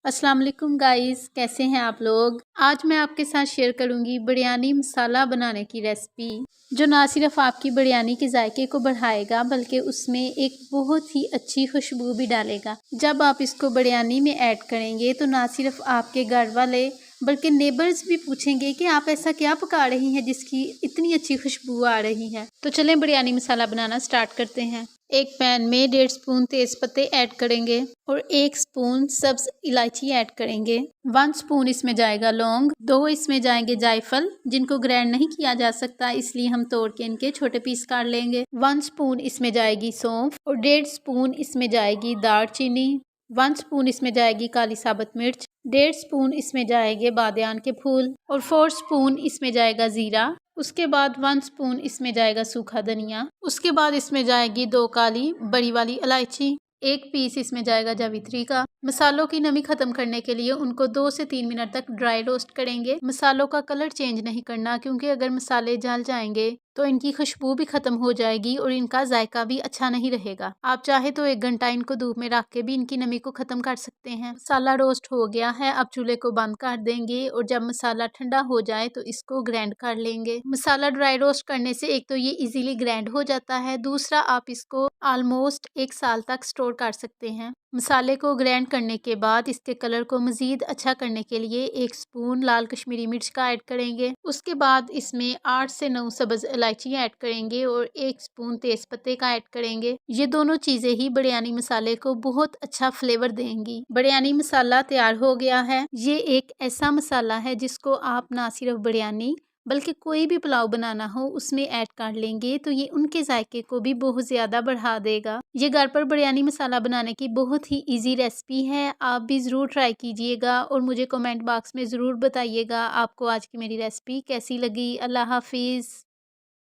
अस्सलाम वालेकुम गाइस, कैसे हैं आप लोग। आज मैं आपके साथ शेयर करूंगी बिरयानी मसाला बनाने की रेसिपी, जो ना सिर्फ आपकी बिरयानी के जायके को बढ़ाएगा बल्कि उसमें एक बहुत ही अच्छी खुशबू भी डालेगा। जब आप इसको बिरयानी में ऐड करेंगे तो ना सिर्फ आपके घर वाले बल्कि नेबर्स भी पूछेंगे कि आप ऐसा क्या पका रही हैं जिसकी इतनी अच्छी खुशबू आ रही है। तो चलें बिरयानी मसाला बनाना स्टार्ट करते हैं। एक पैन में 1.5 स्पून तेज पत्ते ऐड करेंगे और 1 स्पून सब्ज इलायची ऐड करेंगे। 1 स्पून इसमें जाएगा लौंग, 2 इसमें जाएंगे जायफल, जिनको ग्राइंड नहीं किया जा सकता इसलिए हम तोड़ के इनके छोटे पीस काट लेंगे। 1 स्पून इसमें जाएगी सौंफ और 1.5 स्पून इसमें जाएगी दालचीनी। 1 स्पून इसमें जाएगी काली साबुत मिर्च, 1.5 स्पून इसमें जाएंगे बादियान के फूल और 4 स्पून इसमें जाएगा ज़ीरा। उसके बाद 1 स्पून इसमें जाएगा सूखा धनिया। उसके बाद इसमें जाएगी 2 काली बड़ी वाली इलायची, 1 पीस इसमें जाएगा जावित्री का। मसालों की नमी खत्म करने के लिए उनको 2 से 3 मिनट तक ड्राई रोस्ट करेंगे। मसालों का कलर चेंज नहीं करना, क्योंकि अगर मसाले जल जाएंगे तो इनकी खुशबू भी खत्म हो जाएगी और इनका जायका भी अच्छा नहीं रहेगा। आप चाहे तो 1 घंटा इनको धूप में रख के भी इनकी नमी को खत्म कर सकते हैं। मसाला रोस्ट हो गया है, अब चूल्हे को बंद कर देंगे और जब मसाला ठंडा हो जाए तो इसको ग्राइंड कर लेंगे। मसाला ड्राई रोस्ट करने से एक तो ये इजीली ग्राइंड हो जाता है, दूसरा आप इसको ऑलमोस्ट 1 साल तक स्टोर कर सकते हैं। मसाले को ग्राइंड करने के बाद इसके कलर को मज़ीद अच्छा करने के लिए 1 स्पून लाल कश्मीरी मिर्च का ऐड करेंगे। उसके बाद इसमें 8 से 9 सब्ज़ इलायची ऐड करेंगे और 1 स्पून तेज पत्ते का ऐड करेंगे। ये दोनों चीज़ें ही बिरयानी मसाले को बहुत अच्छा फ्लेवर देंगी। बिरयानी मसाला तैयार हो गया है। ये एक ऐसा मसाला है जिसको आप ना सिर्फ बिरयानी बल्कि कोई भी पुलाव बनाना हो उसमें ऐड कर लेंगे तो ये उनके जायके को भी बहुत ज़्यादा बढ़ा देगा। ये घर पर बिरयानी मसाला बनाने की बहुत ही इजी रेसिपी है, आप भी ज़रूर ट्राई कीजिएगा और मुझे कमेंट बॉक्स में ज़रूर बताइएगा आपको आज की मेरी रेसिपी कैसी लगी। अल्लाह हाफिज़।